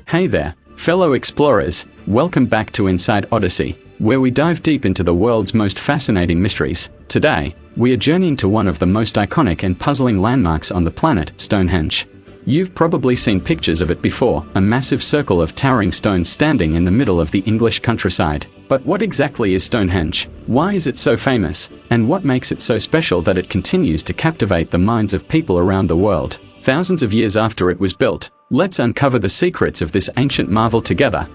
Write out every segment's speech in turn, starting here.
Hey there, fellow explorers, welcome back to Insight Odyssey, where we dive deep into the world's most fascinating mysteries. Today, we are journeying to one of the most iconic and puzzling landmarks on the planet, Stonehenge. You've probably seen pictures of it before, a massive circle of towering stones standing in the middle of the English countryside. But what exactly is Stonehenge? Why is it so famous? And what makes it so special that it continues to captivate the minds of people around the world? Thousands of years after it was built, let's uncover the secrets of this ancient marvel together.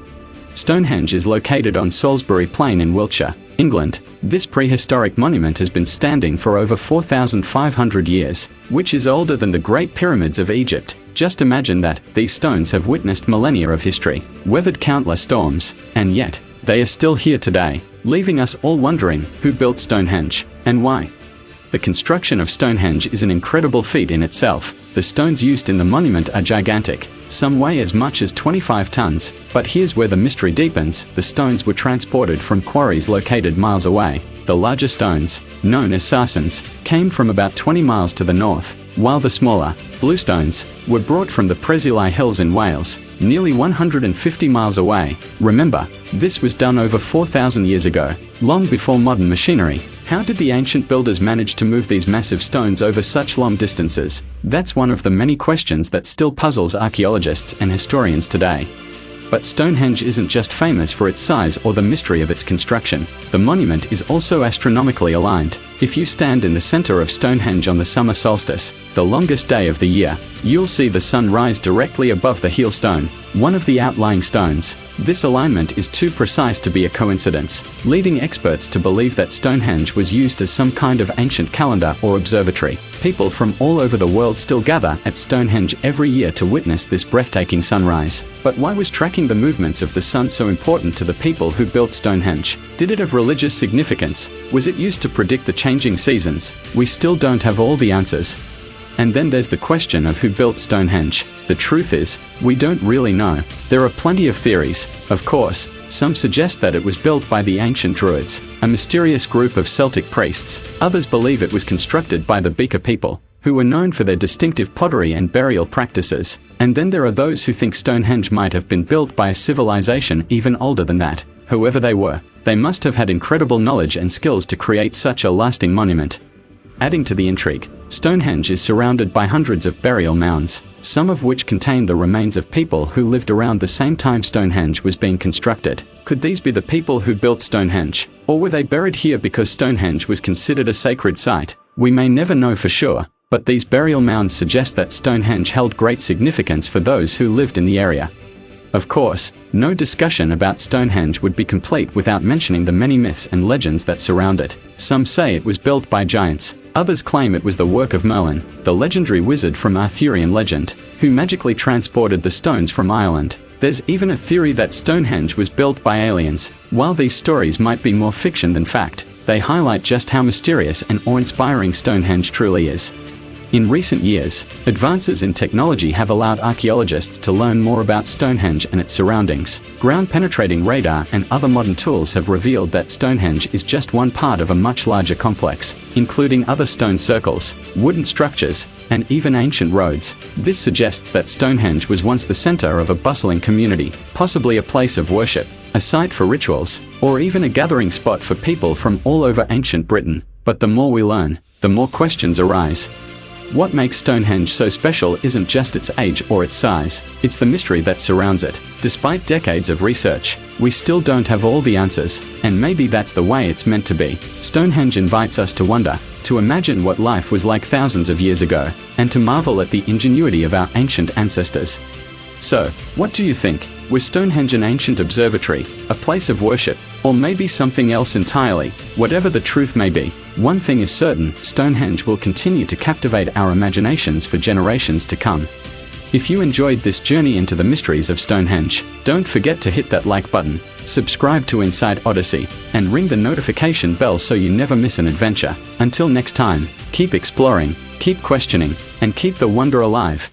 Stonehenge is located on Salisbury Plain in Wiltshire, England. This prehistoric monument has been standing for over 4,500 years, which is older than the Great Pyramids of Egypt. Just imagine that. These stones have witnessed millennia of history, weathered countless storms, and yet, they are still here today, leaving us all wondering who built Stonehenge, and why. The construction of Stonehenge is an incredible feat in itself. The stones used in the monument are gigantic. Some weigh as much as 25 tons, but here's where the mystery deepens. The stones were transported from quarries located miles away. The larger stones, known as sarsen's, came from about 20 miles to the north, while the smaller, bluestones, were brought from the Preseli Hills in Wales, nearly 150 miles away. Remember, this was done over 4,000 years ago, long before modern machinery. How did the ancient builders manage to move these massive stones over such long distances? That's one of the many questions that still puzzles archaeologists and historians today. But Stonehenge isn't just famous for its size or the mystery of its construction. The monument is also astronomically aligned. If you stand in the center of Stonehenge on the summer solstice, the longest day of the year, you'll see the sun rise directly above the heel stone, one of the outlying stones. This alignment is too precise to be a coincidence, leading experts to believe that Stonehenge was used as some kind of ancient calendar or observatory. People from all over the world still gather at Stonehenge every year to witness this breathtaking sunrise. But why was tracking the movements of the sun so important to the people who built Stonehenge? Did it have religious significance? Was it used to predict the changing seasons? We still don't have all the answers. And then there's the question of who built Stonehenge. The truth is, we don't really know. There are plenty of theories, of course. Some suggest that it was built by the ancient Druids, a mysterious group of Celtic priests. Others believe it was constructed by the Beaker people, who were known for their distinctive pottery and burial practices. And then there are those who think Stonehenge might have been built by a civilization even older than that. Whoever they were, they must have had incredible knowledge and skills to create such a lasting monument. Adding to the intrigue, Stonehenge is surrounded by hundreds of burial mounds, some of which contain the remains of people who lived around the same time Stonehenge was being constructed. Could these be the people who built Stonehenge? Or were they buried here because Stonehenge was considered a sacred site? We may never know for sure, but these burial mounds suggest that Stonehenge held great significance for those who lived in the area. Of course, no discussion about Stonehenge would be complete without mentioning the many myths and legends that surround it. Some say it was built by giants. Others claim it was the work of Merlin, the legendary wizard from Arthurian legend, who magically transported the stones from Ireland. There's even a theory that Stonehenge was built by aliens. While these stories might be more fiction than fact, they highlight just how mysterious and awe-inspiring Stonehenge truly is. In recent years, advances in technology have allowed archaeologists to learn more about Stonehenge and its surroundings. Ground-penetrating radar and other modern tools have revealed that Stonehenge is just one part of a much larger complex, including other stone circles, wooden structures, and even ancient roads. This suggests that Stonehenge was once the center of a bustling community, possibly a place of worship, a site for rituals, or even a gathering spot for people from all over ancient Britain. But the more we learn, the more questions arise. What makes Stonehenge so special isn't just its age or its size, it's the mystery that surrounds it. Despite decades of research, we still don't have all the answers, and maybe that's the way it's meant to be. Stonehenge invites us to wonder, to imagine what life was like thousands of years ago, and to marvel at the ingenuity of our ancient ancestors. So, what do you think? Was Stonehenge an ancient observatory, a place of worship, or maybe something else entirely? Whatever the truth may be, one thing is certain: Stonehenge will continue to captivate our imaginations for generations to come. If you enjoyed this journey into the mysteries of Stonehenge, don't forget to hit that like button, subscribe to Insight Odyssey, and ring the notification bell so you never miss an adventure. Until next time, keep exploring, keep questioning, and keep the wonder alive.